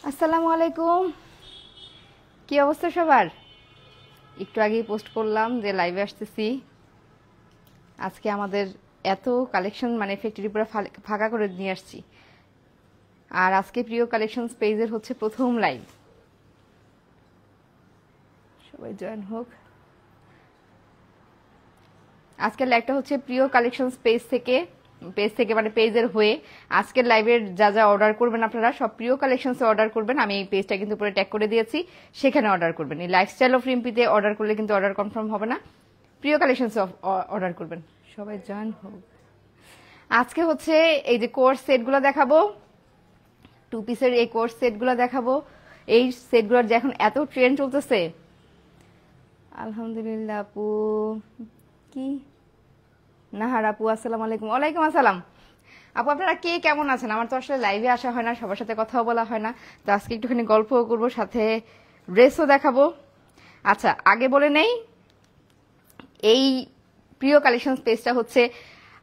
আসসালামু আলাইকুম। কি অবস্থা সবার? একটু আগেই পোস্ট করলাম যে লাইভে আসতেছি। আজকে আমাদের এত কালেকশন মানে ফ্যাক্টরি পুরো ফাঁকা করে নিয়ে আসছি। আর আজকে প্রিয় কালেকশন পেজের হচ্ছে প্রথম লাইভ। সবাই জয়েন হোক। আজকের লাইভটা হচ্ছে প্রিয় কালেকশন পেজ থেকে মানে পেজের হয়ে আজকের লাইভের যা যা অর্ডার করবেন আপনারা সব প্রিয় কালেকশনসে অর্ডার করবেন। আমি এই পেজটা কিন্তু পুরো ট্যাগ করে দিয়েছি, সেখানে অর্ডার করবেন। এই লাইফস্টাইল অফ রিম্পিতে অর্ডার করলে কিন্তু অর্ডার কনফার্ম হবে না, প্রিয় কালেকশনসে অর্ডার করবেন। সবাই জয়েন হোক। আজকে হচ্ছে এই যে কোর্স সেটগুলো দেখাবো, 2 পিসের এই কোর্স সেটগুলো দেখাবো। এই সেটগুলোর যে এখন এত ট্রেন্ড চলতেছে। আলহামদুলিল্লাহ আপু। কি নাহার আপু, আসসালামু আলাইকুম। ওয়ালাইকুম আসসালাম আপু, আপনারা কে কেমন আছেন? আমার তো আসলে লাইভে আসা হয় না, সবার সাথে কথাও বলা হয় না, তো আজকে একটুখানি গল্পও করবো, সাথে ড্রেসও দেখাবো। আচ্ছা, আগে বলে নেই, এই প্রিয় কালেকশন পেজটা হচ্ছে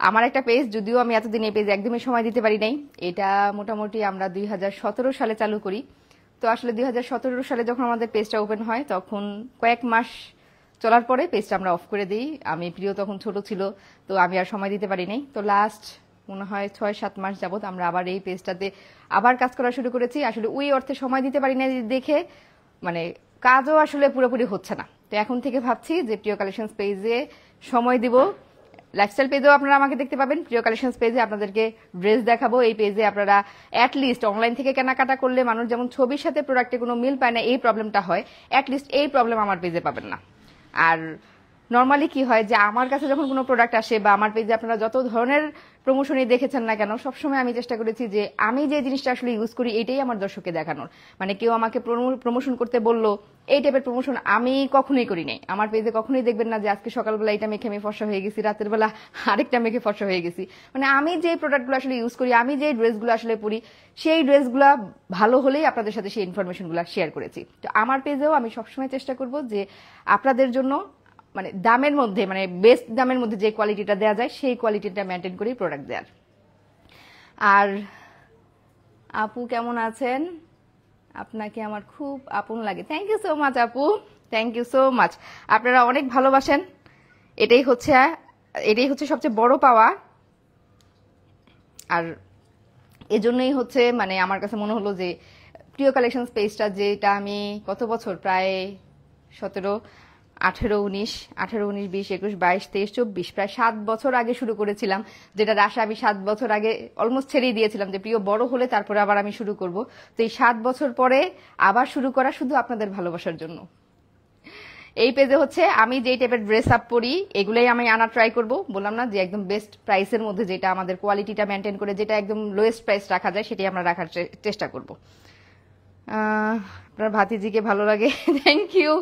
আমার একটা পেজ, যদিও আমি এতদিন এই পেজে একদমই সময় দিতে পারি নাই। এটা মোটামুটি আমরা 2017 সালে চালু করি। তো আসলে 2017 সালে যখন আমাদের পেজটা ওপেন হয় তখন কয়েক মাস চলার পরে পেজটা আমরা অফ করে দিই। আমি প্রিয় তখন ছোট ছিল, তো আমি আর সময় দিতে পারি নাই। তো লাস্ট মনে হয় 6-7 মাস যাবত আমরা আবার এই পেজটাতে আবার কাজ করা শুরু করেছি। আসলে ওই অর্থে সময় দিতে পারি না দেখে মানে কাজও আসলে পুরোপুরি হচ্ছে না। তো এখন থেকে ভাবছি যে প্রিয় কালেকশন পেজে সময় দিব। লাইফস্টাইল পেজেও আপনারা আমাকে দেখতে পাবেন, প্রিয় কালেকশন পেজে আপনাদেরকে ড্রেস দেখাবো। এই পেজে আপনারা অ্যাটলিস্ট অনলাইন থেকে কেনাকাটা করলে মানুষ যেমন ছবির সাথে প্রোডাক্টে কোনো মিল পায় না, এই প্রবলেমটা হয়, অ্যাটলিস্ট এই প্রবলেম আমার পেজে পাবেন না। আর নর্মালি কি হয় যে আমার কাছে যখন কোনো প্রোডাক্ট আসে বা আমার পেজে আপনারা যত ধরনের প্রমোশনই দেখেছেন না কেন, সবসময় আমি চেষ্টা করেছি যে আমি যে জিনিসটা আসলে ইউজ করি এটাই আমার দর্শককে দেখানোর। মানে কেউ আমাকে প্রমোশন করতে বললো, এই টাইপের প্রমোশন আমি কখনোই করি নাই। আমার পেজে কখনোই দেখবেন না যে আজকে সকালবেলা এটা মেখে আমি ফর্সা হয়ে গেছি, রাতের বেলা আরেকটা মেখে ফর্সা হয়ে গেছি। মানে আমি যে প্রোডাক্টগুলো আসলে ইউজ করি, আমি যে ড্রেসগুলো আসলে পরি, সেই ড্রেসগুলো ভালো হলেই আপনাদের সাথে সেই ইনফরমেশনগুলো শেয়ার করেছি। তো আমার পেজেও আমি সবসময় চেষ্টা করব যে আপনাদের জন্য মানে দামের মধ্যে, মানে বেস্ট দামের মধ্যে যে কোয়ালিটিটা দেওয়া যায় সেই কোয়ালিটিটা মেনটেন করেই প্রোডাক্ট দেওয়ার। আর আপু কেমন আছেন? আপনাকে আমার খুব আপন লাগে। থ্যাংক ইউ সো মাচ আপু, থ্যাংক ইউ সো মাচ। আপনারা অনেক ভালোবাসেন, এটাই হচ্ছে সবচেয়ে বড় পাওয়া। আর এজন্যই হচ্ছে মানে আমার কাছে মনে হলো যে প্রিয় কালেকশন পেজটা, যেটা আমি কত বছর, প্রায় 17, 18, 19, 20, 21, 22, 23, 24 প্রায় 7 বছর আগে শুরু করেছিলাম, যেটার আশা আমি 7 বছর আগে অলমোস্ট ছেড়েই দিয়েছিলাম যে প্রিয় বড় হলে তারপরে আবার আমি শুরু করব। তো এই 7 বছর পরে আবার শুরু করা শুধু আপনাদের ভালোবাসার জন্য। এই পেজে হচ্ছে আমি যেই টাইপের ড্রেস আপ পরি এগুলোই আমি আনা ট্রাই করব। বললাম না যে একদম বেস্ট প্রাইসের মধ্যে, যেটা আমাদের কোয়ালিটিটা মেনটেন করে, যেটা একদম লোয়েস্ট প্রাইস রাখা যায়, সেটাই আমরা রাখার চেষ্টা করব। আপনার ভাতিজিকে ভালো লাগে, থ্যাংক ইউ।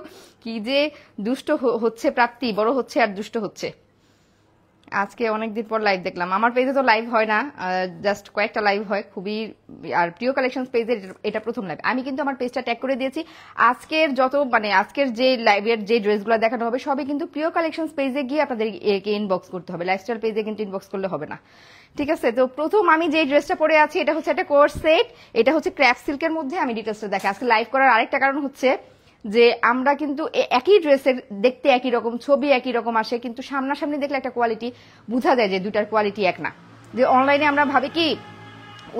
কি যে দুষ্ট হচ্ছে প্রাপ্তি, বড় হচ্ছে আর দুষ্ট হচ্ছে। আজকে অনেকদিন পর লাইভ দেখলাম। আমার পেজে তো লাইভ হয় না, জাস্ট কয়েকটা লাইভ হয় খুবই। আর প্রিয় কালেকশন পেজে এটা প্রথম লাইভ। আমি কিন্তু আমার পেজটা ট্যাগ করে দিয়েছি। আজকের যে লাইভের যে ড্রেসগুলো দেখানো হবে সবই কিন্তু প্রিয় কালেকশন পেজে গিয়ে আপনাদের একে ইনবক্স করতে হবে, লাইফস্টাইল পেজে কিন্তু ইনবক্স করলে হবে না। ঠিক আছে? তো প্রথম আমি যে ড্রেসটা পরে আছি এটা হচ্ছে একটা কোর্স সেট, এটা হচ্ছে ক্র্যাপ সিল্কের মধ্যে। আমি ডিটেলসটা দেখাই। আজকে লাইভ করার আরেকটা কারণ হচ্ছে যে আমরা কিন্তু একই ড্রেসের দেখতে একই রকম, ছবি একই রকম আসে, কিন্তু সামনাসামনি দেখলে একটা কোয়ালিটি বোঝা যায় যে দুটার কোয়ালিটি এক না। যে অনলাইনে আমরা ভাবি কি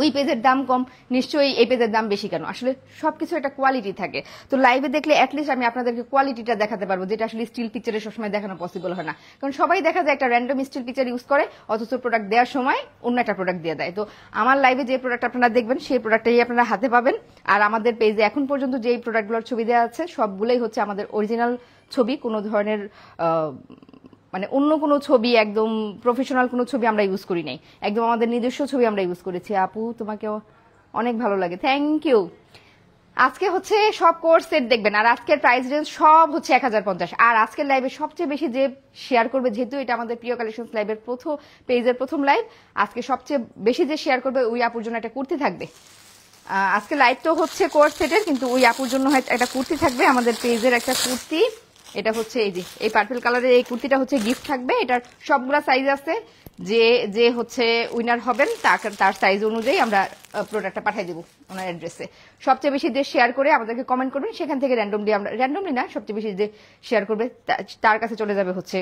ওই পেজের দাম কম, নিশ্চয়ই এই পেজের দাম বেশি কেন। আসলে সবকিছু একটা কোয়ালিটি থাকে। তো লাইভে দেখলে অ্যাটলিস্ট আমি আপনাদেরকে কোয়ালিটিটা দেখাতে পারবো, যেটা আসলে স্টিল পিকচারে সবসময় দেখানো পসিবল হয় না। কারণ সবাই দেখা যায় একটা র্যান্ডম স্টিল পিকচার ইউজ করে, অথচ প্রোডাক্ট দেওয়ার সময় অন্য একটা প্রোডাক্ট দিয়ে দেয়। তো আমার লাইভে যে প্রোডাক্ট আপনারা দেখবেন সেই প্রোডাক্টটাই আপনারা হাতে পাবেন। আর আমাদের পেজে এখন পর্যন্ত যেই প্রোডাক্টগুলোর ছবি দেওয়া আছে সবগুলোই হচ্ছে আমাদের অরিজিনাল ছবি। কোনো ধরনের মানে অন্য কোনো ছবি, একদম প্রফেশনাল কোনো ছবি আমরা ইউজ করি নাই, একদম আমাদের নিজস্ব ছবি আমরা ইউজ করেছি। আপু তোমাকেও অনেক ভালো লাগে, থ্যাংক ইউ। আজকে হচ্ছে সব কোর্স সেট দেখবেন, আর আজকের প্রাইস রেঞ্জ সব হচ্ছে 1050। আর আজকের লাইভে সবচেয়ে বেশি যে শেয়ার করবে, যেহেতু এটা আমাদের প্রিয় কালেকশন লাইভের পেজের প্রথম লাইভ, আজকে সবচেয়ে বেশি যে শেয়ার করবে ওই আপুর জন্য একটা কুর্তি থাকবে। আজকে লাইভ তো হচ্ছে কোর্স সেটের, কিন্তু ওই আপুর জন্য একটা কুর্তি থাকবে, আমাদের পেজের একটা কুর্তি। এটা হচ্ছে এই যে এই পার্পল কালারের এই কুর্তিটা হচ্ছে গিফট থাকবে। এটার সবগুলা সাইজ আছে, যে যে হচ্ছে উইনার হবেন তার সাইজ অনুযায়ী আমরা প্রোডাক্টটা পাঠিয়ে দেবো ওনার অ্যাড্রেসে। সবচেয়ে বেশি যে শেয়ার করে আমাদেরকে কমেন্ট করবেন, সেখান থেকে র্যান্ডমলি না, সবচেয়ে বেশি যে শেয়ার করবে তার কাছে চলে যাবে হচ্ছে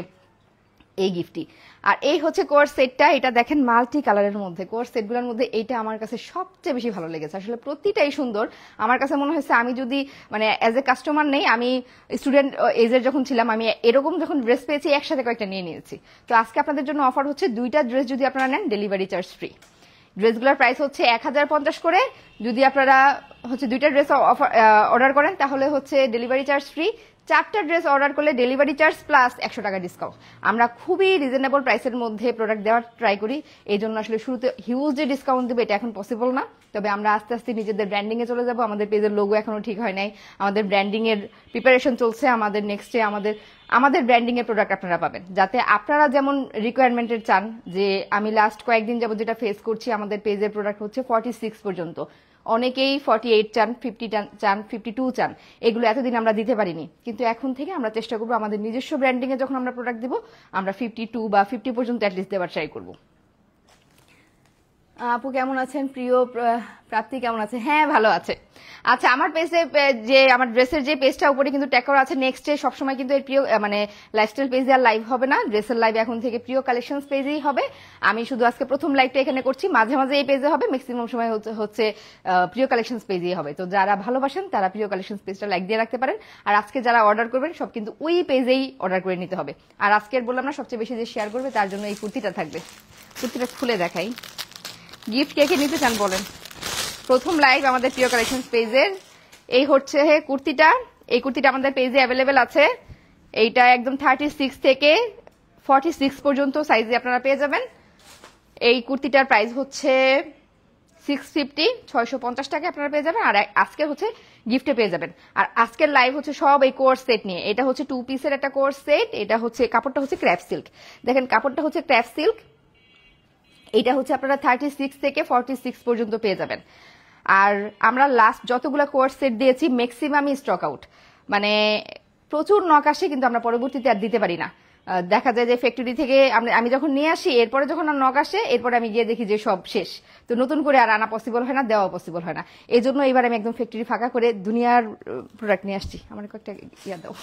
এই গিফটটি। আর এই হচ্ছে কোর্স সেটটা, এটা দেখেন মাল্টি কালারের মধ্যে। কোর্স সেটগুলোর মধ্যে এইটা আমার কাছে সবচেয়ে বেশি ভালো লেগেছে, আসলে প্রতিটাই সুন্দর। আমার কাছে মনে হয়েছে আমি যদি মানে অ্যাজ এ কাস্টমার নেই, আমি স্টুডেন্ট এজের যখন ছিলাম, আমি এরকম যখন ড্রেস পেয়েছি একসাথে কয়েকটা নিয়ে নিয়েছি। তো আজকে আপনাদের জন্য অফার হচ্ছে 2টা ড্রেস যদি আপনারা নেন ডেলিভারি চার্জ ফ্রি। ড্রেসগুলোর প্রাইস হচ্ছে 1050 করে। যদি আপনারা হচ্ছে 2টা ড্রেস অর্ডার করেন তাহলে হচ্ছে ডেলিভারি চার্জ ফ্রি। 4টা ড্রেস অর্ডার করলে ডেলিভারি চার্জ প্লাস 100 টাকা ডিসকাউন্ট। আমরা খুবই রিজনেবল প্রাইসের মধ্যে প্রোডাক্ট দেওয়ার ট্রাই করি, এই জন্য আসলে শুরুতে হিউজ যে ডিসকাউন্ট দেবে এটা এখন পসিবল না। তবে আমরা আস্তে আস্তে নিজেদের ব্র্যান্ডিং এ চলে যাব। আমাদের পেজের লোগো এখনো ঠিক হয় নাই, আমাদের ব্র্যান্ডিং এর প্রিপারেশন চলছে। আমাদের নেক্সটে আমাদের ব্র্যান্ডিং এর প্রোডাক্ট আপনারা পাবেন, যাতে আপনারা যেমন রিকোয়ারমেন্টের চান। যে আমি লাস্ট কয়েকদিন যাবত যেটা ফেস করছি, আমাদের পেজের প্রোডাক্ট হচ্ছে 46 পর্যন্ত, অনেকেই 48 চান, 50 চান, 52 চান। এগুলো এতদিন আমরা দিতে পারিনি, কিন্তু এখন থেকে আমরা চেষ্টা করবো আমাদের নিজস্ব ব্র্যান্ডিং এ যখন আমরা প্রোডাক্ট দিব, আমরা 52 বা 50 পর্যন্ত অ্যাটলিস্ট দেওয়ার ট্রাই করবো। আপু কেমন আছেন? প্রিয় প্রাপ্তি কেমন আছে? হ্যাঁ, ভালো আছে। আচ্ছা, আমার পেজে যে আমার ড্রেসের যে পেজটা উপরে কিন্তু ট্যাগ করা আছে, নেক্সটে সবসময় কিন্তু এর প্রিয় মানে লাইফস্টাইল পেজে আর লাইভ হবে না, ড্রেসের লাইভ এখন থেকে প্রিয় কালেকশনস পেজেই হবে। আমি শুধু আজকে প্রথম লাইভটা এখানে করছি, মাঝে মাঝে এই পেজে হবে, ম্যাক্সিমাম সময় হচ্ছে প্রিয় কালেকশনস পেজেই হবে। তো যারা ভালোবাসেন তারা প্রিয় কালেকশনস পেজটা লাইক দিয়ে রাখতে পারেন। আর আজকে যারা অর্ডার করবেন সব কিন্তু ওই পেজেই অর্ডার করে নিতে হবে। আর আজকের বললাম না, সবচেয়ে বেশি যে শেয়ার করবে তার জন্য এই কুর্তিটা থাকবে। কুর্তিটা খুলে দেখাই। গিফট কে কে নিতে চান বলেন? প্রথম লাইভ আমাদের প্রিয় কালেকশন পেজের। এই হচ্ছে কুর্তিটা, এই কুর্তিটা আমাদের পেজে অ্যাভেলেবেল আছে। এইটা একদম 36 থেকে 46 পর্যন্ত সাইজে আপনারা পেয়ে যাবেন। এই কুর্তিটার প্রাইস হচ্ছে 650 টাকা আপনারা পেয়ে যাবেন। আর আজকে হচ্ছে গিফটে পেয়ে যাবেন। আর আজকের লাইভ হচ্ছে সব এই কোর্স সেট নিয়ে। এটা হচ্ছে 2 পিসের একটা কোর্স সেট। এটা হচ্ছে কাপড়টা হচ্ছে ক্র্যাপ সিল্ক, দেখেন কাপড়টা হচ্ছে ক্র্যাপ সিল্ক। এটা হচ্ছে আপনারা 36 থেকে 46 পর্যন্ত পেয়ে যাবেন। আর আমরা লাস্ট যতগুলো কোর্স সেট দিয়েছি ম্যাক্সিমামই স্টক আউট, মানে প্রচুর নক আসে, কিন্তু আমরা পরবর্তীতে আর দিতে পারি না। দেখা যায় যে ফ্যাক্টরি থেকে আমি যখন নিয়ে আসি, এরপরে যখন আর নক আসে, এরপরে আমি গিয়ে দেখি যে সব শেষ। তো নতুন করে আর আনা পসিবল হয় না, দেওয়া পসিবল হয় না। এই জন্য এবার আমি একদম ফ্যাক্টরি ফাঁকা করে দুনিয়ার প্রোডাক্ট নিয়ে আসছি। আমার কয়েকটা ইয়া দাও,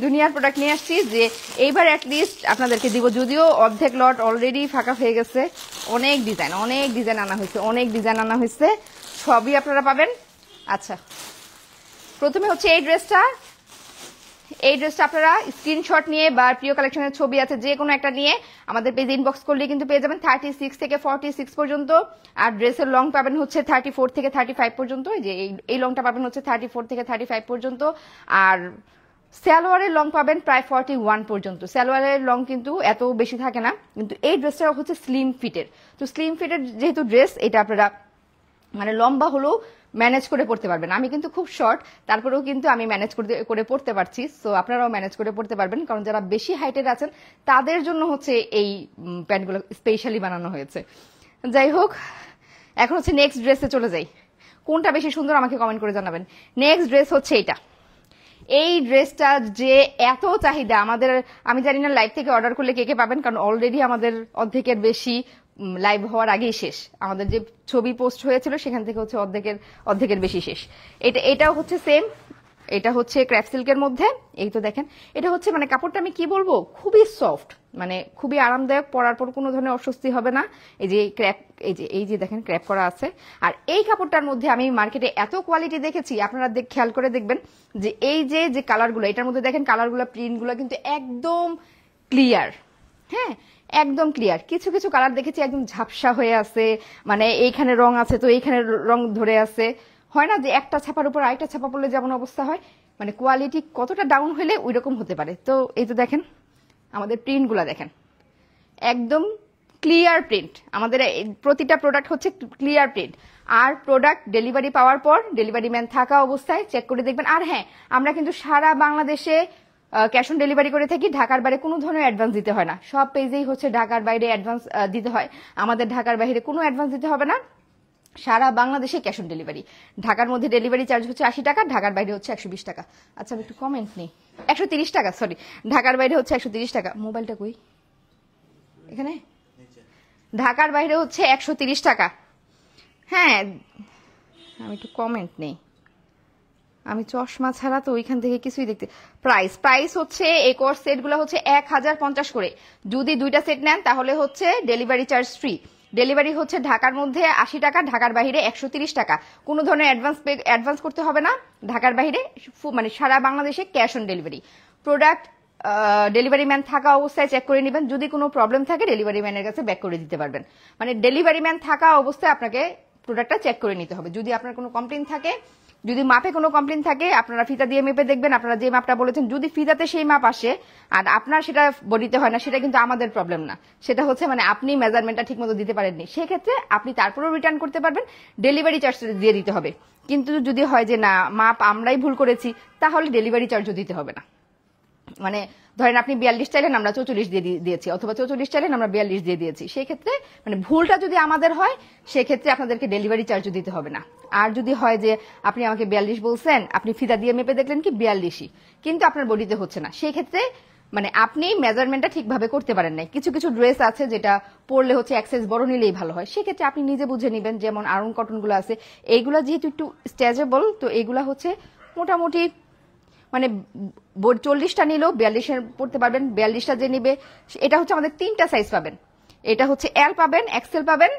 দুনিয়ার প্রোডাক্ট নিয়ে আসছি যে এইবার অ্যাটলিস্ট আপনাদেরকে দিব। যদিও অর্ধেক লট অলরেডি ফাঁকা হয়ে গেছে, অনেক ডিজাইন আনা হয়েছে, সবই আপনারা পাবেন। আচ্ছা, প্রথমে হচ্ছে এই ড্রেসটা আপনারা স্ক্রিনশট নিয়ে বা প্রিয় কালেকশনের ছবি আছে যে কোনো একটা নিয়ে আমাদের পেজে ইনবক্স করলে কিন্তু পেয়ে যাবেন 36 থেকে 46 পর্যন্ত। আর ড্রেসের লং পাবেন হচ্ছে 34 থেকে 35 পর্যন্ত। যে এই লংটা পাবেন হচ্ছে 34 থেকে 35 পর্যন্ত। আর সালোয়ারের লং পাবেন প্রায় 41 পর্যন্ত। সালোয়ারের লং কিন্তু এত বেশি থাকে না, কিন্তু এই ড্রেসটা হচ্ছে স্লিম ফিটের। তো স্লিম ফিটের যেহেতু ড্রেস, এটা আপনারা মানে লম্বা হলেও ম্যানেজ করে পড়তে পারবেন। আমি কিন্তু খুব শর্ট, তারপরেও কিন্তু আমি ম্যানেজ করে পড়তে পারছি। সো আপনারাও ম্যানেজ করে পড়তে পারবেন, কারণ যারা বেশি হাইটের আছেন তাদের জন্য হচ্ছে এই প্যান্টগুলো স্পেশালি বানানো হয়েছে। যাই হোক, এখন হচ্ছে নেক্সট ড্রেসে চলে যাই। কোনটা বেশি সুন্দর আমাকে কমেন্ট করে জানাবেন। নেক্সট ড্রেস হচ্ছে এটা। এই ড্রেসটা যে এত চাহিদা আমাদের, আমি জানি না লাইভ থেকে অর্ডার করলে কে কে পাবেন, কারণ অলরেডি আমাদের অর্ধেকের বেশি লাইভ হওয়ার আগেই শেষ। আমাদের যে ছবি পোস্ট হয়েছিল সেখান থেকে হচ্ছে অর্ধেকের বেশি শেষ। এটাও হচ্ছে সেম, এটা হচ্ছে ক্র্যাপ সিল্কের মধ্যে। এই তো দেখেন, এটা হচ্ছে মানে কাপড়টা আমি কি বলবো, খুবই সফট, মানে খুবই আরামদায়ক, পরার পর কোনো ধরনের অস্বস্তি হবে না। এই যে ক্র্যাপ, এই যে দেখেন ক্র্যাপ করা আছে। আর এই কাপড়টার মধ্যে আমি মার্কেটে এত কোয়ালিটি দেখেছি, আপনারা খেয়াল করে দেখবেন যে এই যে কালারগুলো, এটার মধ্যে দেখেন কালারগুলো, প্রিন্টগুলো কিন্তু একদম ক্লিয়ার। হ্যাঁ, একদম ক্লিয়ার। কিছু কিছু কালার দেখেছি একদম ঝাপসা হয়ে আছে, মানে এইখানে রং আছে তো এইখানে রং ধরে আছে। হয় না যে একটা ছাপার উপর আরেকটা ছাপা পড়লে যেমন অবস্থা হয়, মানে কোয়ালিটি কতটা ডাউন হলে ওই রকম হতে পারে। তো এই তো দেখেন আমাদের প্রিন্টগুলো দেখেন, একদম ক্লিয়ার প্রিন্ট। আমাদের প্রতিটা প্রোডাক্ট হচ্ছে ক্লিয়ার প্রিন্ট। আর প্রোডাক্ট ডেলিভারি পাওয়ার পর ডেলিভারি ম্যান থাকা অবস্থায় চেক করে দেখবেন। আর হ্যাঁ, আমরা কিন্তু সারা বাংলাদেশে ক্যাশ অন ডেলিভারি করে থাকি। ঢাকার বাইরে কোনো ধরনের অ্যাডভান্স দিতে হয় না। সব পেজেই হচ্ছে ঢাকার বাইরে অ্যাডভান্স দিতে হয়, আমাদের ঢাকার বাইরে কোনো অ্যাডভান্স দিতে হবে না। সারা বাংলাদেশে ক্যাশ অন ডেলিভারি। ঢাকার মধ্যে ডেলিভারি চার্জ হচ্ছে 80 টাকা, ঢাকার বাইরে হচ্ছে 120 টাকা। আচ্ছা আমি একটু কমেন্ট নেই, 130 টাকা, সরি, ঢাকার বাইরে হচ্ছে 130 টাকা। মোবাইলটা কই, এখানে, ঢাকার বাইরে হচ্ছে 130 টাকা। হ্যাঁ আমি একটু কমেন্ট নেই, আমি চশমা ছাড়া তো ওইখান থেকে কিছুই দেখতে। প্রাইস হচ্ছে এই কোর্স সেটগুলো হচ্ছে 1050 করে। যদি 2টা সেট নেন তাহলে হচ্ছে ডেলিভারি চার্জ ফ্রি। ডেলিভারি হচ্ছে ঢাকার মধ্যে 80 টাকা, ঢাকার বাইরে 130 টাকা। কোনো ধরনের অ্যাডভান্স করতে হবে না। ঢাকার বাইরে মানে সারা বাংলাদেশে cash on delivery. Product delivery man থাকা অবস্থায় চেক করে নেবেন, যদি কোনো প্রবলেম থাকে ডেলিভারি ম্যানের কাছে ব্যাক করে দিতে পারবেন। মানে ডেলিভারি ম্যান থাকা অবস্থায় আপনাকে প্রোডাক্টটা চেক করে নিতে হবে। যদি আপনার কোনো কমপ্লেন থাকে, যদি মাপে কোনো কমপ্লেন থাকে, আপনারা ফিতা দিয়ে মেপে দেখবেন। আপনারা যে মাপটা বলেছেন যদি ফিতাতে সেই মাপ আসে আর আপনার সেটা বডিতে হয় না, সেটা কিন্তু আমাদের প্রবলেম না, সেটা হচ্ছে মানে আপনি মেজারমেন্টটা ঠিক মতো দিতে পারেননি। সেক্ষেত্রে আপনি তারপরেও রিটার্ন করতে পারবেন, ডেলিভারি চার্জ দিয়ে দিতে হবে। কিন্তু যদি হয় যে না মাপ আমরাই ভুল করেছি, তাহলে ডেলিভারি চার্জও দিতে হবে না। মানে ধরেন আপনি 42 চাইলেন, আমরা 44 দিয়ে দিয়েছি, অথবা 44 চাইলেন, আমরা 42 দিয়ে দিয়েছি। সেই ক্ষেত্রে মানে ভুলটা যদি আমাদের হয়, সেক্ষেত্রে আপনাদেরকে ডেলিভারি চার্জও দিতে হবে না। আর যদি হয় যে আপনি আমাকে 42 বলছেন, আপনি ফিতা দিয়ে মেপে দেখলেন কি 42ই, কিন্তু আপনার বডিতে হচ্ছে না, সেই ক্ষেত্রে মানে আপনি মেজারমেন্টটা ঠিকভাবে করতে পারেন নাই। কিছু কিছু ড্রেস আছে যেটা পরলে হচ্ছে এক সাইজ বড় নিলেই ভালো হয়, সেক্ষেত্রে আপনি নিজে বুঝে নেবেন। যেমন আয়রন কটন গুলো আছে, এইগুলা যেহেতু একটু স্ট্রেচেবল, তো এইগুলা হচ্ছে মোটামুটি মানে 40টা নিলেও 42-এর পড়তে পারবেন। 42টা যে নিবে, এটা হচ্ছে আমাদের 3টা সাইজ পাবেন। এটা হচ্ছে এল পাবেন, এক্সেল পাবেন,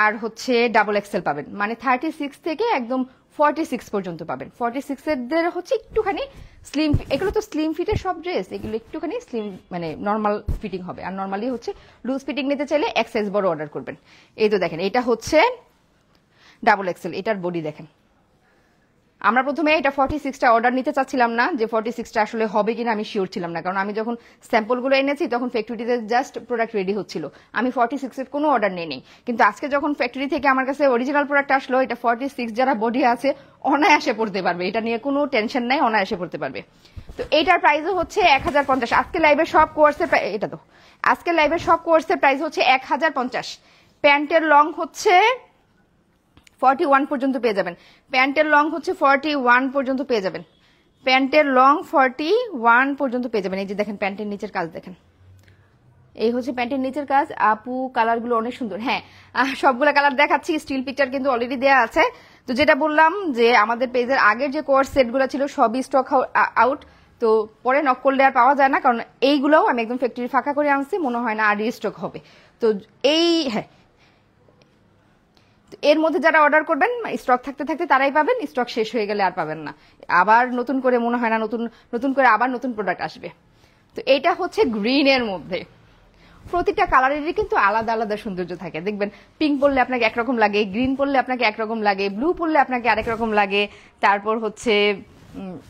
আর হচ্ছে ডাবল এক্সেল পাবেন। মানে 36 থেকে একদম 46 পর্যন্ত পাবেন। 46 এর হচ্ছে একটুখানি স্লিম, এগুলো তো স্লিম ফিটের সব ড্রেস, এগুলো একটুখানি স্লিম মানে নর্মাল ফিটিং হবে। আর নর্মালি হচ্ছে লুজ ফিটিং নিতে চাইলে এক সাইজ বড় অর্ডার করবেন। এই তো দেখেন, এটা হচ্ছে ডাবল এক্সেল, এটার বডি দেখেন। আমরা প্রথমে এটা 46টা অর্ডার নিতে চাচ্ছিলাম না, যে 46টা আসলে হবে কিনা আমি শিওর ছিলাম না, কারণ আমি যখন স্যাম্পলগুলো এনেছি তখন ফ্যাক্টরিতে জাস্ট প্রোডাক্ট রেডি হচ্ছিল, আমি 46 এর কোনো অর্ডার নেই। কিন্তু আজকে যখন ফ্যাক্টরি থেকে আমার কাছে অরিজিনাল প্রোডাক্ট আসলো, এটা 46 যারা বডি আছে অনায়াসে পড়তে পারবে, এটা নিয়ে কোনো টেনশন নাই, অনায়াসে পড়তে পারবে। তো এইটার প্রাইসও হচ্ছে 1050। আজকে লাইভের সব কোর্সের, এটা তো আজকে লাইভের সব কোর্সের প্রাইস হচ্ছে 1050। প্যান্টের লং হচ্ছে 41 পর্যন্ত পেয়ে যাবেন। প্যান্টের লং হচ্ছে 41 পর্যন্ত পেয়ে যাবেন। প্যান্টের লং 41 পর্যন্ত পেয়ে যাবেন। এই যে দেখেন প্যান্টের নিচের কাজ দেখেন, এই হচ্ছে প্যান্টের নিচের কাজ। আপু কালারগুলো অনেক সুন্দর। হ্যাঁ সবগুলো কালার দেখাচ্ছি, স্টিল পিকচার কিন্তু অলরেডি দেয়া আছে। তো যেটা বললাম যে আমাদের পেজের আগের যে কোর্স সেটগুলো ছিল সবই স্টক আউট, তো পরে নক করলে আর পাওয়া যায় না, কারণ এইগুলোও আমি একদম ফ্যাক্টরি ফাঁকা করে আনছি, মনে হয় না আর রিস্টক হবে। তো এই হ্যাঁ, এর মধ্যে যারা অর্ডার করবেন স্টক থাকতে থাকতে তারাই পাবেন, স্টক শেষ হয়ে গেলে আর পাবেন না। আবার নতুন করে মনে হয় না নতুন করে আবার নতুন প্রোডাক্ট আসবে। তো এইটা হচ্ছে গ্রিনের মধ্যে। প্রতিটা কালারেরই কিন্তু আলাদা আলাদা সৌন্দর্য থাকে। দেখবেন পিঙ্ক পরলে আপনাকে একরকম লাগে, গ্রিন পরলে আপনাকে একরকম লাগে, ব্লু পরলে আপনাকে আরেক রকম লাগে, তারপর হচ্ছে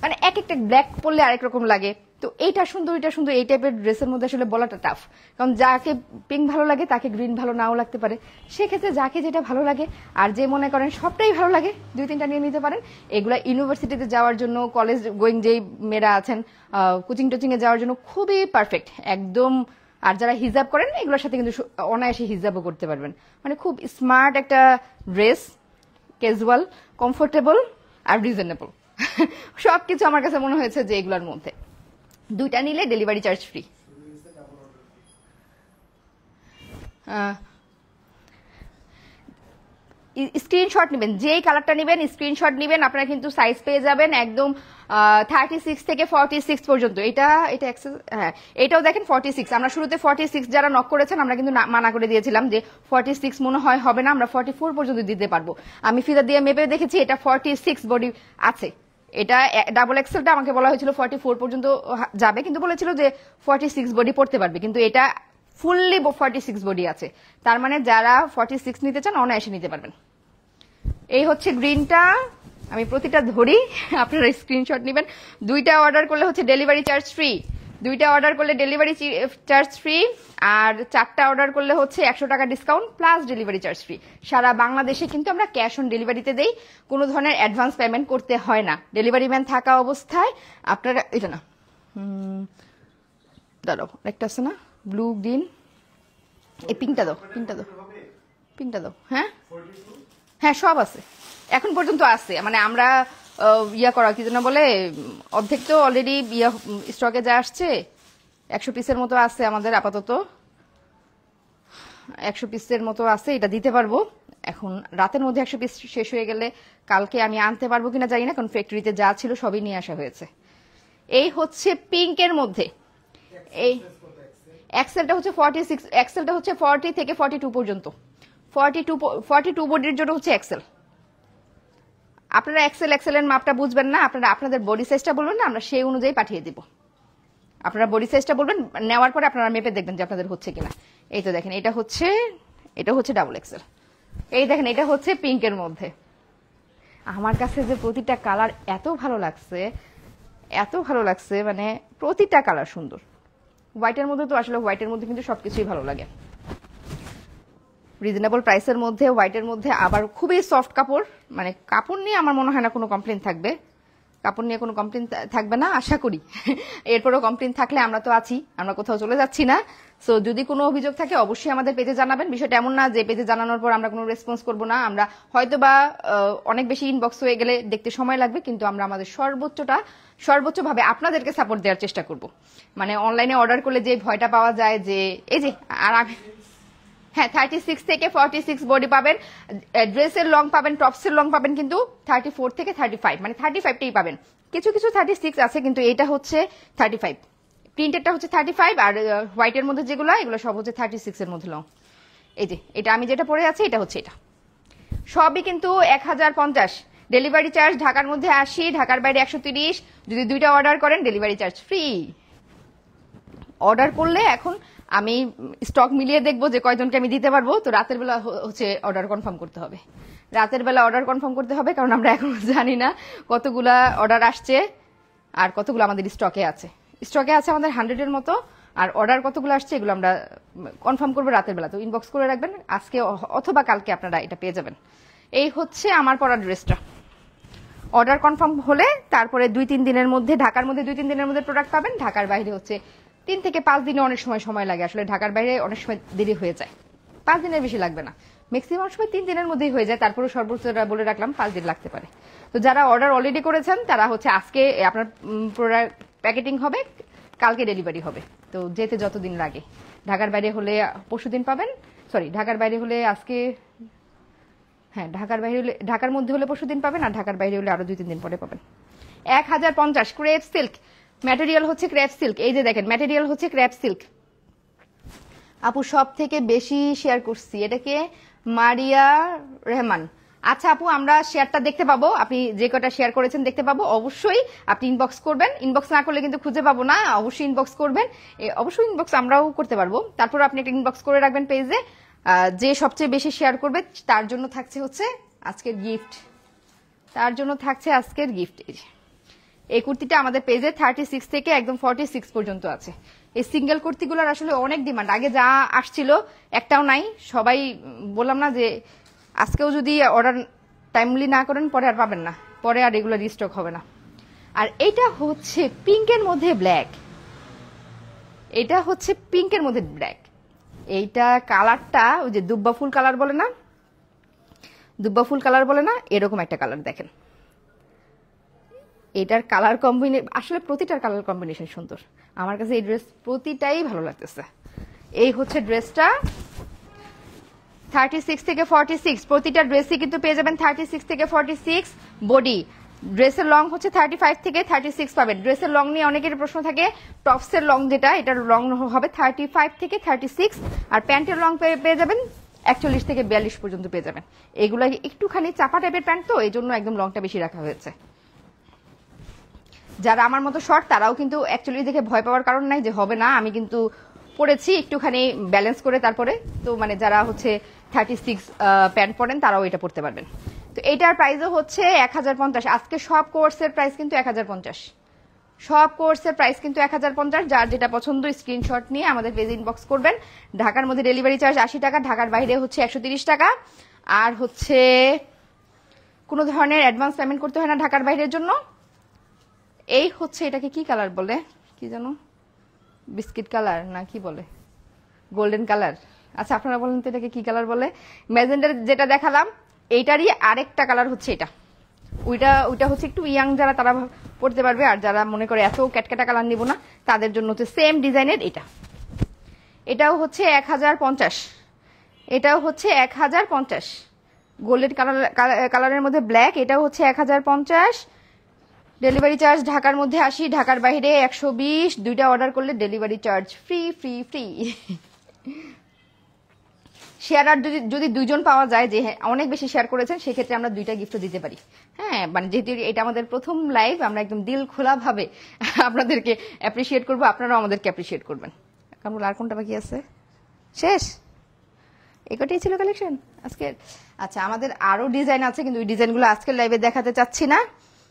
মানে এক একটা ব্ল্যাক পরলে আরেক রকম লাগে। তো এইটা সুন্দর, এটা সুন্দর, এই টাইপের ড্রেসের মধ্যে আসলে বলাটা টাফ, কারণ যাকে পিঙ্ক ভালো লাগে তাকে গ্রিন ভালো নাও লাগতে পারে। সেক্ষেত্রে যাকে যেটা ভালো লাগে, আর যে মনে করেন সবটাই ভালো লাগে, 2-3টা নিয়ে নিতে পারেন। এগুলা ইউনিভার্সিটিতে যাওয়ার জন্য, কলেজ গোয়িং যেই মেয়েরা আছেন, কোচিং টোচিং এ যাওয়ার জন্য খুবই পারফেক্ট একদম। আর যারা হিজাব করেন এগুলোর সাথে কিন্তু অনায়াসে হিজাবও করতে পারবেন। মানে খুব স্মার্ট একটা ড্রেস, ক্যাজুয়াল, কমফোর্টেবল আর রিজনেবল। সবকিছু আমার কাছে মনে হয়েছে যে এগুলোর মধ্যে 2টা নিলে ডেলিভারি চার্জ ফ্রি। স্ক্রিনশট নেবেন, যেই কালারটা নেবেন স্ক্রিনশট নেবেন, আপনারা কিন্তু সাইজ পেয়ে যাবেন একদম 36 থেকে 46 পর্যন্ত। হ্যাঁ এটাও দেখেন 46। আমরা শুরুতে 46 যারা নক করেছেন আমরা কিন্তু মানা করে দিয়েছিলাম যে 46 মনে হয় হবে না, আমরা 44 পর্যন্ত দিতে পারবো। আমি ফিতা দিয়ে মেপে দেখেছি এটা 46 বডি আছে। এটা ডাবল এক্সেলটা আমাকে বলা হয়েছিল 44 পর্যন্ত যাবে, কিন্তু বলেছিল যে 46 বডি পড়তে পারবে, কিন্তু এটা ফুললি 46 বডি আছে। তার মানে যারা 46 নিতে চান অনায়াসে নিতে পারবেন। এই হচ্ছে গ্রিনটা, আমি প্রতিটা ধরি, আপনারা স্ক্রিনশট নেবেন। 2টা অর্ডার করলে হচ্ছে ডেলিভারি চার্জ ফ্রি, 2টা অর্ডার করলে ডেলিভারি চার্জ ফ্রি, আর 4টা অর্ডার করলে হচ্ছে 100 টাকা discount plus delivery charge free. সারা বাংলাদেশে কিন্তু আমরা ক্যাশ অন ডেলিভারিতে দেই, কোনো ধরনের অ্যাডভান্স পেমেন্ট করতে হয় না। ডেলিভারি ম্যান থাকা অবস্থায় আপনারা, এটা না দাঁড়াও, একটা আছে না ব্লু গ্রিন, এই পিঙ্কটা দাও, পিঙ্কটা দাও, পিঙ্কটা দাও। হ্যাঁ হ্যাঁ সব আছে, এখন পর্যন্ত আছে। মানে আমরা ইয়া করা কি যেন বলে, অর্ধেক তো অলরেডি ইয়া স্টকে যা আসছে, 100 পিসের মতো আছে আমাদের আপাতত, 100 পিসের মতো আছে, এটা দিতে পারবো। এখন রাতের মধ্যে 100 পিস শেষ হয়ে গেলে কালকে আমি আনতে পারবো কিনা জানি না, কারণ ফ্যাক্টরিতে যা ছিল সবই নিয়ে আসা হয়েছে। এই হচ্ছে পিঙ্কের মধ্যে, এই এক্সেলটা হচ্ছে 46, এক্সেলটা হচ্ছে 40 থেকে 42 পর্যন্ত, 42 বডির জন্য হচ্ছে এক্সেল। আপনারা এক্সেলের মাপটা বুঝবেন না, আপনারা আপনাদের বডি সাইজটা বলবেন না, আমরা সেই অনুযায়ী পাঠিয়ে দিব। আপনারা বডি সাইজটা বলবেন, নেওয়ার পরে আপনারা মেপে দেখবেন যে আপনাদের হচ্ছে কিনা। এই তো দেখেন, এটা হচ্ছে ডাবল এক্সেল। এই দেখেন, এটা হচ্ছে পিঙ্কের মধ্যে। আমার কাছে যে প্রতিটা কালার এত ভালো লাগছে, মানে প্রতিটা কালার সুন্দর। হোয়াইটের মধ্যে তো আসলে হোয়াইটের মধ্যে কিন্তু সবকিছুই ভালো লাগে। রিজনেবল প্রাইসের মধ্যে, হোয়াইটের মধ্যে, আবার খুবই সফট কাপড়। মানে কাপড় নিয়ে আমার মনে হয় না কোনো কমপ্লেন থাকবে, কাপড় নিয়ে কোনো কমপ্লেন থাকবে না আশা করি। এরপরও কমপ্লেন থাকলে আমরা তো আছি, আমরা কোথাও চলে যাচ্ছি না। সো যদি কোনো অভিযোগ থাকে অবশ্যই আমাদের পেজে জানাবেন। বিষয়টা এমন না যে পেজে জানানোর পর আমরা কোনো রেসপন্স করব না। আমরা হয়তো বা অনেক বেশি ইনবক্স হয়ে গেলে দেখতে সময় লাগবে, কিন্তু আমরা আমাদের সর্বোচ্চভাবে আপনাদেরকে সাপোর্ট দেওয়ার চেষ্টা করব। মানে অনলাইনে অর্ডার করলে যে ভয়টা পাওয়া যায় যে এই যে, আর আমি হ্যাঁ 36 থেকে 46 বডি পাবেন, ড্রেসের লং পাবেন, টপসের লং পাবেন কিন্তু 34 থেকে 35, মানে 35টাই পাবেন। কিছু কিছু 36 আছে, কিন্তু এটা হচ্ছে 35, প্রিন্টেডটা হচ্ছে 35, আর হোয়াইটের মধ্যে যেগুলো এগুলো সব হচ্ছে 36 এর মধ্যে লং। এই যে এটা আমি যেটা পরে আছি এটা হচ্ছে, এটা সবই কিন্তু 1050। ডেলিভারি চার্জ ঢাকার মধ্যে 80, ঢাকার বাইরে 130। যদি দুইটা অর্ডার করেন ডেলিভারি চার্জ ফ্রি। অর্ডার করলে এখন আমি স্টক মিলিয়ে দেখবো যে কয়জনকে আমি দিতে পারবো। তো রাতের বেলা হচ্ছে অর্ডার কনফার্ম করতে হবে, কারণ আমরা এখন জানি না কতগুলা অর্ডার আসছে আর কতগুলো আমাদের স্টকে আছে আমাদের 100-এর মতো, আর অর্ডার কতগুলো আসছে এগুলো আমরা কনফার্ম করবো রাতের বেলা। তো ইনবক্স করে রাখবেন, আজকে অথবা কালকে আপনারা এটা পেয়ে যাবেন। এই হচ্ছে আমার পরা ড্রেসটা। অর্ডার কনফার্ম হলে তারপরে 2-3 দিনের মধ্যে, ঢাকার মধ্যে 2-3 দিনের মধ্যে প্রোডাক্ট পাবেন। ঢাকার বাইরে হচ্ছে 3 থেকে 5 দিনে অনেক সময় লাগে। আসলে ঢাকার বাইরে অনেক সময় দেরি হয়ে যায়, 5 দিনের বেশি লাগবে না, ম্যাক্সিমাম সময় 3 দিনের মধ্যেই হয়ে যায়। তারপরে সর্বোচ্চ বলে রাখলাম 5 দিন লাগতে পারে। তো যারা অর্ডার অলরেডি করেছেন তারা হচ্ছে আজকে আপনার প্রোডাক্ট প্যাকেটিং হবে, কালকে ডেলিভারি হবে। তো যেতে যতদিন লাগে, ঢাকার বাইরে হলে পরশুদিন পাবেন, ঢাকার বাইরে হলে আজকে, হ্যাঁ ঢাকার মধ্যে হলে পরশুদিন পাবেন, আর ঢাকার বাইরে হলে আরো 2-3 দিন পরে পাবেন। 1050 ক্রেপ সিল্ক, ম্যাটেরিয়াল হচ্ছে ক্রেপ সিল্ক। এই যে দেখেন, ম্যাটেরিয়াল হচ্ছে ক্রেপ সিল্ক। আপু সব থেকে বেশি শেয়ার করছি এটাকে, মারিয়া রহমান। আচ্ছা আপু, আমরা শেয়ারটা দেখতে পাবো, আপনি যে কটা শেয়ার করেছেন দেখতে পাবো। অবশ্যই আপনি ইনবক্স করবেন, ইনবক্স না করলে কিন্তু খুঁজে পাবো না। অবশ্যই ইনবক্স করবেন, অবশ্যই ইনবক্স আমরাও করতে পারবো। তারপর আপনি একটা ইনবক্স করে রাখবেন পেজে, যে সবচেয়ে বেশি শেয়ার করবে তার জন্য থাকছে হচ্ছে আজকের গিফট। এই কুর্তিটা আমাদের পেজে 36 থেকে একদম 46 পর্যন্ত আছে। এই সিঙ্গেল কুর্তিগুলোর আসলে অনেক ডিমান্ড, আগে যা আসছিল একটাও নাই। সবাই বললাম না যে আজকেও যদি অর্ডার টাইমলি না করেন পরে আর পাবেন না, পরে আর এগুলো রিস্টক হবে না। আর এটা হচ্ছে পিঙ্কের মধ্যে ব্ল্যাক, এইটা কালারটা ওই যে দুব্বা ফুল কালার বলে না, এরকম একটা কালার দেখেন। এটার কালার কম্বিনেশন, আসলে প্রতিটার কালার কম্বিনেশন সুন্দর। আমার কাছে এই ড্রেস প্রতিটাই ভালো লাগতেছে। এই হচ্ছে ড্রেসটা 36 থেকে 46, প্রতিটা ড্রেসই কিন্তু পেয়ে যাবেন 36 থেকে 46 বডি। ড্রেসের লং হচ্ছে 35 থেকে 36 পাবেন। ড্রেসের লং নিয়ে অনেকের প্রশ্ন থাকে, টপসের লং যেটা, এটার লং হবে 35 থেকে 36, আর প্যান্টের লং পেয়ে যাবেন 41 থেকে 42 পর্যন্ত পেয়ে যাবেন। এগুলো একটুখানি চাপা টাইপের প্যান্ট, তো এই জন্য একদম লংটা বেশি রাখা হয়েছে। যারা আমার মতো শর্ট তারাও কিন্তু অ্যাকচুয়ালি দেখে ভয় পাওয়ার কারণ নাই যে হবে না, আমি কিন্তু পরেছি একটুখানি ব্যালেন্স করে। তারপরে তো মানে যারা হচ্ছে 36 প্যান্ট পরেন তারাও এটা পরতে পারবেন। তো এইটার প্রাইসও হচ্ছে 1050। আজকে সব কোর্সের প্রাইস কিন্তু 1050, যার যেটা পছন্দ স্ক্রিনশট নিয়ে আমাদের পেজ ইনবক্স করবেন। ঢাকার মধ্যে ডেলিভারি চার্জ 80 টাকা, ঢাকার বাইরে হচ্ছে 130 টাকা। আর হচ্ছে কোনো ধরনের অ্যাডভান্স পেমেন্ট করতে হয় না ঢাকার বাইরের জন্য। এই হচ্ছে এটাকে কি কালার বলে, কি জানো, বিস্কিট কালার না কি বলে, গোল্ডেন কালার। আচ্ছা আপনারা বলেন তো এটাকে কি কালার বলে। ম্যাজেন্ডার যেটা দেখালাম এইটারই আরেকটা কালার হচ্ছে এটা। ওইটা হচ্ছে একটু ইয়াং যারা তারা পড়তে পারবে, আর যারা মনে করে এত ক্যাটকাটা কালার নিব না তাদের জন্য হচ্ছে সেম ডিজাইনের এটা। এটাও হচ্ছে 1050, এটাও হচ্ছে 1050 গোল্ডেন কালারের মধ্যে ব্ল্যাক। এটাও হচ্ছে 1050। ডেলিভারি চার্জ ঢাকার মধ্যে 80, ঢাকার বাইরে 120। দুইটা অর্ডার করলে delivery charge free free free. Share আর যদি দুইজন পাওয়া যায় যে হ্যাঁ অনেক বেশি শেয়ার করেছেন, সেক্ষেত্রে আমরা দুইটা গিফটও দিতে পারি। হ্যাঁ, মানে যেহেতু এটা আমাদের প্রথম লাইভ, আমরা একদম দিল খোলা ভাবে আপনাদেরকে অ্যাপ্রিসিয়েট করবো, আপনারাও আমাদেরকে অ্যাপ্রিসিয়েট করবেন। কামরুল, আর কোনটা বাকি আছে? শেষ? এটাই ছিল কালেকশন আজকের। আচ্ছা, আমাদের আরো ডিজাইন আছে, কিন্তু ওই ডিজাইনগুলো আজকের লাইভে দেখাতে চাচ্ছি না,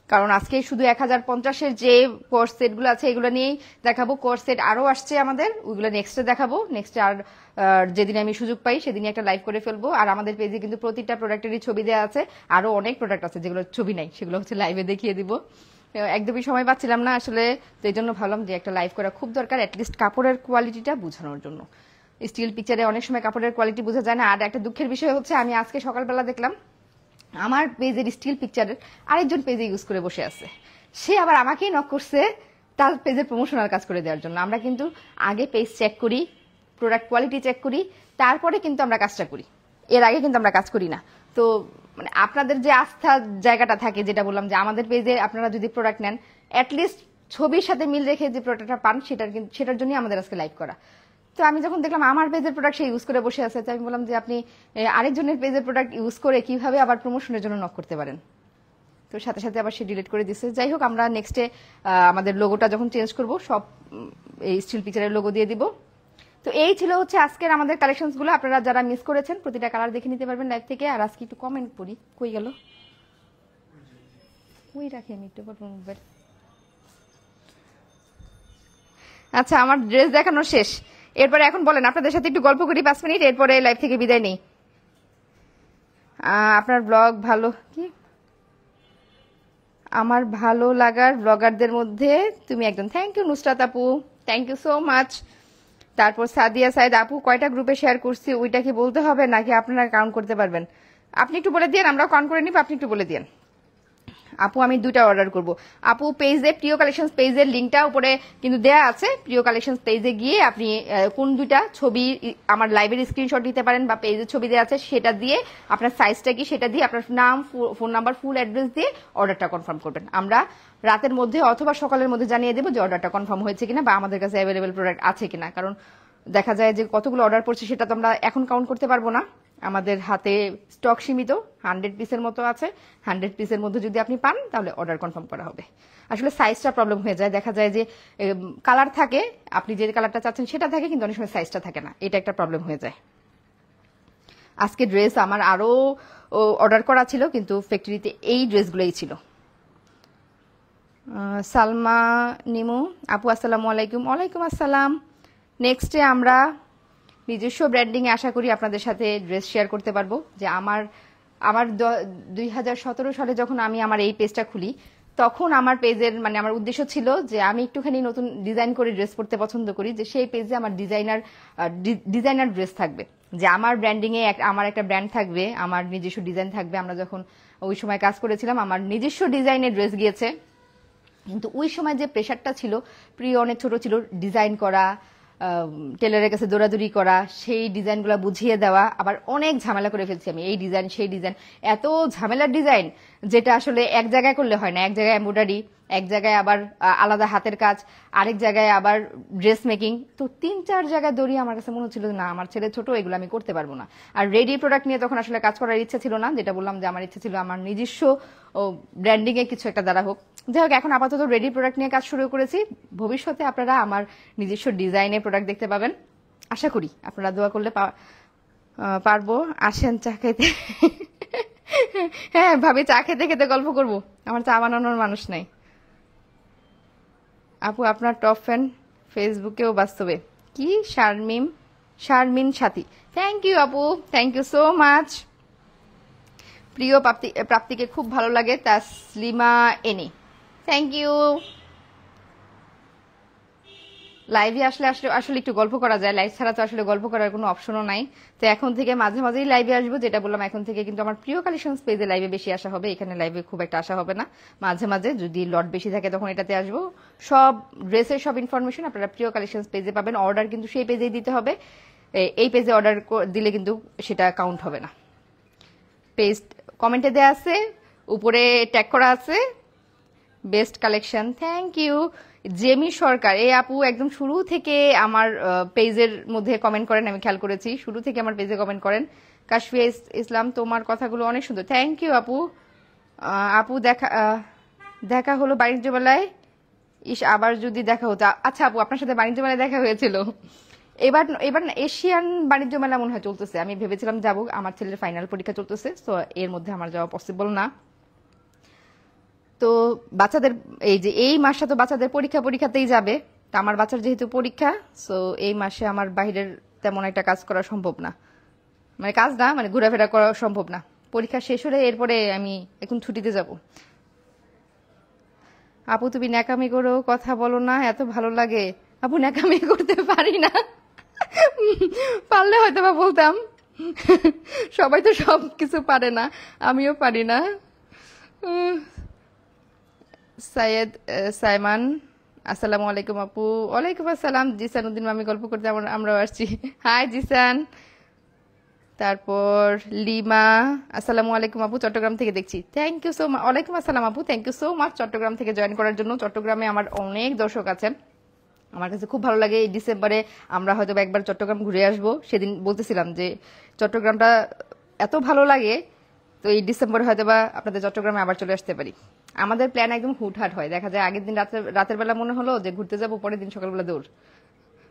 কারণ আজকে শুধু 1050-এর যে কোর্স সেটগুলো আছে এগুলো নিয়েই দেখাবো। কোর্স সেট আরো আসছে আমাদের, ওইগুলো নেক্সটে দেখাবো। নেক্সটে আর যেদিন আমি সুযোগ পাই সেদিনই একটা লাইভ করে ফেলবো। আর আমাদের পেজে কিন্তু প্রতিটা প্রোডাক্টেরই ছবি দেওয়া আছে, আরো অনেক প্রোডাক্ট আছে যেগুলো ছবি নাই, সেগুলো হচ্ছে লাইভে দেখিয়ে দিব। একদমই সময় পাচ্ছিলাম না আসলে, তো এই জন্য ভাবলাম যে একটা লাইভ করা খুব দরকার, অ্যাটলিস্ট কাপড়ের কোয়ালিটিটা বোঝানোর জন্য। স্টিল পিকচারে অনেক সময় কাপড়ের কোয়ালিটি বোঝা যায় না। আর একটা দুঃখের বিষয় হচ্ছে, আমি আজকে সকালবেলা দেখলাম আমার পেজের স্টিল পিকচারের আরেকজন পেজে ইউজ করে বসে আছে, সে আবার আমাকেই নক করছে তার পেজের প্রমোশনাল কাজ করে দেওয়ার জন্য। আমরা কিন্তু আগে পেজ চেক করি, প্রোডাক্ট কোয়ালিটি চেক করি, তারপরে কিন্তু আমরা কাজটা করি, এর আগে কিন্তু আমরা কাজ করি না। তো মানে আপনাদের যে আস্থার জায়গাটা থাকে, যেটা বললাম যে আমাদের পেজে আপনারা যদি প্রোডাক্ট নেন, অ্যাটলিস্ট ছবির সাথে মিল রেখে যে প্রোডাক্টটা পান, সেটার জন্যই আমাদের আজকে লাইভ করা। তো আমি যখন দেখলাম আমার পেজের প্রোডাক্ট সে ইউজ করে বসে আছে, তো আমি বললাম যে আপনি আরেকজনের পেজের প্রোডাক্ট ইউজ করে কিভাবে আবার প্রমোশনের জন্য নক করতে পারেন। তো সাথে সাথে আবার সে ডিলিট করে দিচ্ছে। যাই হোক, আমরা নেক্সটে আমাদের লোগোটা যখন চেঞ্জ করব, সব এই স্টিল পিকচারের লোগো দিয়ে দিব। তো এই ছিল হচ্ছে আজকের আমাদের কালেকশনসগুলো। আপনারা যারা মিস করেছেন প্রতিটা কালার দেখে নিতে পারবেন লাইভ থেকে। আর আজকে একটু কমেন্ট করি, কই গেল, কই রাখি আমি একটু মোবাইল। আচ্ছা, আমার ড্রেস দেখানো শেষ। এরপরে এখন বলেন, আপনাদের সাথে একটু গল্প করি 5 মিনিট, এরপরে লাইভ থেকে বিদায় নেই। আপনার ব্লগ ভালো, কি আমার ভালো লাগার ব্লগারদের মধ্যে তুমি একজন। থ্যাংক ইউ নুসরাত আপু, থ্যাংক ইউ সো মাচ। তারপর সাদিয়া সাইদ আপু, কয়টা গ্রুপে শেয়ার করছি ওইটা কি বলতে হবে নাকি আপনারা কাউন্ট করতে পারবেন? আপনি একটু বলে দিন, আমরা কাউন্ট করে নিব, আপনি একটু বলে দিন। আপু, আমি 2টা অর্ডার করব। আপু, পেজে প্রিয় কালেকশন পেজের লিঙ্কটা উপরে কিন্তু দেয়া আছে। প্রিয় কালেকশন পেজে গিয়ে আপনি কোন 2টা ছবি আমার লাইভের স্ক্রিনশট দিতে পারেন, বা পেজের ছবি দেওয়া আছে সেটা দিয়ে, আপনার সাইজটা কি সেটা দিয়ে, আপনার নাম, ফোন নাম্বার, ফুল অ্যাড্রেস দিয়ে অর্ডারটা কনফার্ম করবেন। আমরা রাতের মধ্যে অথবা সকালের মধ্যে জানিয়ে দেবো যে অর্ডারটা কনফার্ম হয়েছে কিনা, বা আমাদের কাছে অ্যাভেলেবেল প্রোডাক্ট আছে কিনা। কারণ দেখা যায় যে কতগুলো অর্ডার পড়ছে সেটা তো আমরা এখন কাউন্ট করতে পারবো না, আমাদের হাতে স্টক সীমিত, 100 পিসের মতো আছে। 100 পিসের মধ্যে যদি আপনি পান তাহলে অর্ডার কনফার্ম করা হবে। আসলে সাইজটা প্রবলেম হয়ে যায়, দেখা যায় যে কালার থাকে, আপনি যে কালারটা চাচ্ছেন সেটা থাকে, কিন্তু অনেক সময় সাইজটা থাকে না, এটা একটা প্রবলেম হয়ে যায়। আজকে ড্রেস আমার আরো অর্ডার করা ছিল, কিন্তু ফ্যাক্টরিতে এই ড্রেসগুলোই ছিল। সালমা নিমু আপু, আসসালামু আলাইকুম। ওয়ালাইকুম আসসালাম। নেক্সটে আমরা নিজস্ব ব্র্যান্ডিং এ আশা করি আপনাদের সাথে ড্রেস শেয়ার করতে পারবো। যে আমার 2017 সালে যখন আমি আমার এই পেজটা খুলি, তখন আমার পেজের মানে আমার উদ্দেশ্য ছিল যে আমি একটুখানি নতুন ডিজাইন করে ড্রেস পরতে পছন্দ করি, যে সেই পেজে আমার ডিজাইনার ড্রেস থাকবে, যে আমার ব্র্যান্ডিং এ আমার একটা ব্র্যান্ড থাকবে, আমার নিজস্ব ডিজাইন থাকবে। আমরা যখন ওই সময় কাজ করেছিলাম, আমার নিজস্ব ডিজাইনের ড্রেস গিয়েছে, কিন্তু ওই সময় যে প্রেশারটা ছিল, প্রিয় অনেক ছোট ছিল, ডিজাইন করা, টেলারের কাছে দৌড়াদৌড়ি করা, সেই ডিজাইনগুলো বুঝিয়ে দেওয়া, আবার অনেক ঝামেলা করে ফেলছি আমি, এই ডিজাইন সেই ডিজাইন, এত ঝামেলার ডিজাইন যেটা আসলে এক জায়গায় করলে হয় না। এক জায়গায় এমব্রয়ডারি, এক জায়গায় আবার আলাদা হাতের কাজ, আরেক জায়গায় আবার ড্রেস মেকিং, তো 3-4 জায়গায় দৌড়িয়ে আমার কাছে মনে হচ্ছিল না, আমার ছেলে ছোট, এগুলো আমি করতে পারবো না। আর রেডি প্রোডাক্ট নিয়ে তখন আসলে কাজ করার ইচ্ছা ছিল না, যেটা বললাম যে আমার ইচ্ছা ছিল আমার নিজস্ব ব্র্যান্ডিং এ কিছু একটা দ্বারা হোক। যাই হোক, এখন আপাতত রেডি প্রোডাক্ট নিয়ে কাজ শুরু করেছি। ভবিষ্যতে আপনারা আমার নিজস্ব ডিজাইনের প্রোডাক্ট দেখতে পাবেন, আশা করি আপনারা দোয়া করলে পারবো। আসেন চা খেতে। হ্যাঁ ভাবি, চা খেতে খেতে গল্প করব, আমার চা বানানোর মানুষ নাই। আপু, আপনার টপ ফ্যান ফেসবুকেও বাস্তবে। কি? শারমিন সাথী, থ্যাংক ইউ আপু, থ্যাংক ইউ সো মাচ। প্রিয় প্রাপ্তিকে খুব ভালো লাগে, তাসলিমা এনি, থ্যাংক ইউ। লাইভে আসলে আসলে আসলে একটু গল্প করা যায়, লাইভ ছাড়া তো আসলে গল্প করার কোনো অপশনও নাই। তো এখন থেকে মাঝে মাঝেই লাইভে আসবো, যেটা বললাম এখন থেকে কিন্তু আমার প্রিয় কালেকশনস পেজে লাইভে বেশি আসা হবে, এখানে লাইভে খুব একটা আসা হবে না। মাঝে মাঝে যদি লট বেশি থাকে তখন এটাতে আসবো। সব ড্রেসের সব ইনফরমেশন আপনারা প্রিয় কালেকশনস পেজে পাবেন। অর্ডার কিন্তু সেই পেজেই দিতে হবে, এই পেজে অর্ডার দিলে কিন্তু সেটা কাউন্ট হবে না। পেজ কমেন্টে দেওয়া আছে, উপরে ট্যাগ করা আছে, best collection. Thank you Jemi Sarkar. এই আপু একদম শুরু থেকে আমার পেজের মধ্যে কমেন্ট করেন, আমি খেয়াল করেছি শুরু থেকে আমার পেজে কমেন্ট করেন। কাশফিয়া ইসলাম, তোমার কথাগুলো অনেক সুন্দর। থ্যাংক ইউ আপু। আপু দেখা হলো বাণিজ্য মেলায়, ইস আবার যদি দেখা হতো। আচ্ছা আপু, আপনার সাথে বাণিজ্য মেলায় দেখা হয়েছিল। এবার এবার এশিয়ান বাণিজ্য মেলা মনে হয় চলতেছে, আমি ভেবেছিলাম যাবো, আমার ছেলের ফাইনাল পরীক্ষা চলতেছে, তো এর মধ্যে আমার যাওয়া পসিবল না। তো বাচ্চাদের এই মাসটা তো বাচ্চাদের পরীক্ষাতেই যাবে। তো আমার বাচ্চার যেহেতু পরীক্ষা, সো এই মাসে আমার বাইরের তেমন একটা কাজ করা সম্ভব না, মানে কাজ না, মানে ঘোরাফেরা করা সম্ভব না। পরীক্ষা শেষ হলে এরপরে আমি এখন ছুটিতে যাব। আপু তুমি ন্যাকামি করো, কথা বলো না, এত ভালো লাগে। আপু ন্যাকামি করতে পারি না, পারলে হয়তো বা বলতাম। সবাই তো সব কিছু পারে না, আমিও পারি না। সাইয়েদ সাইমান, আসসালামু আলাইকুম আপু। ওয়ালাইকুম আসসালাম। জিসান উদ্দিন মামি গল্প করতে আমরাও আসছি। হাই জিসান। তারপর লিমা, আসসালামু আলাইকুম আপু, চট্টগ্রাম থেকে দেখছি। Thank you so much. ওয়ালাইকুম আসসালাম আপু, thank you so much Chittagong থেকে জয়েন করার জন্য। চট্টগ্রামে আমার অনেক দর্শক আছেন, আমার কাছে খুব ভালো লাগে। এই ডিসেম্বরে আমরা হয়তো একবার চট্টগ্রাম ঘুরে আসবো। সেদিন বলতেছিলাম যে চট্টগ্রামটা এত ভালো লাগে, তো এই ডিসেম্বরে হয়তো বা আপনাদের চট্টগ্রামে আবার চলে আসতে পারি। আমাদের প্ল্যান একদম হুটহাট হয়, দেখা যায় আগের দিন রাতের বেলা মনে হলো যে ঘুরতে যাবো, পরের দিন সকালবেলা দৌড়।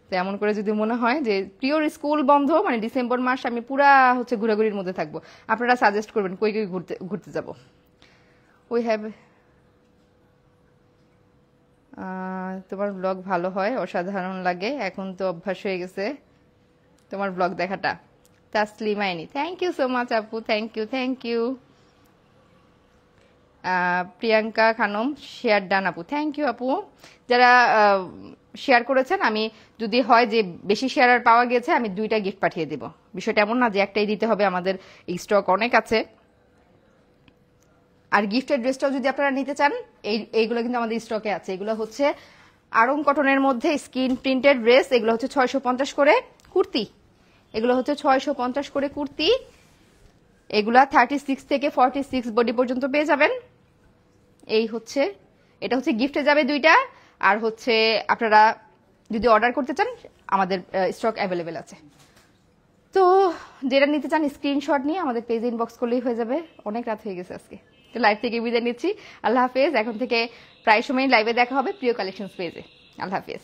তো এমন করে যদি মনে হয় যে প্রিয় স্কুল বন্ধ, মানে ডিসেম্বর মাস আমি পুরা ঘোরাঘুরির মধ্যে থাকবো, আপনারা সাজেস্ট করবেন কই কই ঘুরতে যাবো। উই হ্যাভ তোমার ব্লগ ভালো হয়, অসাধারণ লাগে, এখন তো অভ্যাস হয়ে গেছে তোমার ব্লগ দেখাটা। Taslima Aini, thank you so much আপু, thank you thank you. Priyanka Khanam, share done আপু, থ্যাংক ইউ আপু। যারা শেয়ার করেছেন, আমি যদি হয় যে বেশি শেয়ার আর পাওয়া গেছে, আমি 2টা গিফট পাঠিয়ে দেব। বিষয়টা এমন না যে একটাই দিতে হবে, আমাদের স্টক অনেক আছে। আর গিফটের ড্রেসটাও যদি আপনারা নিতে চান, এইগুলো কিন্তু আমাদের স্টকে আছে। এগুলো হচ্ছে আরং কটনের মধ্যে স্কিন প্রিন্টেড ড্রেস, এগুলো হচ্ছে 650 করে কুর্তি, এগুলো হচ্ছে 650 করে কুর্তি। এগুলা 36 থেকে 46 বডি পর্যন্ত পেয়ে যাবেন। এটা হচ্ছে গিফটে যাবে 2টা। আর হচ্ছে আপনারা যদি অর্ডার করতে চান, আমাদের স্টক অ্যাভেলেবেল আছে। তো যেটা নিতে চান স্ক্রিনশট নিয়ে আমাদের পেজে ইনবক্স করলেই হয়ে যাবে। অনেক রাত হয়ে গেছে আজকে, তো লাইভ থেকে বিদায় নিচ্ছি। আল্লাহ হাফেজ। এখন থেকে প্রায় সময় লাইভে দেখা হবে প্রিয় কালেকশনস পেজে। আল্লাহ হাফেজ।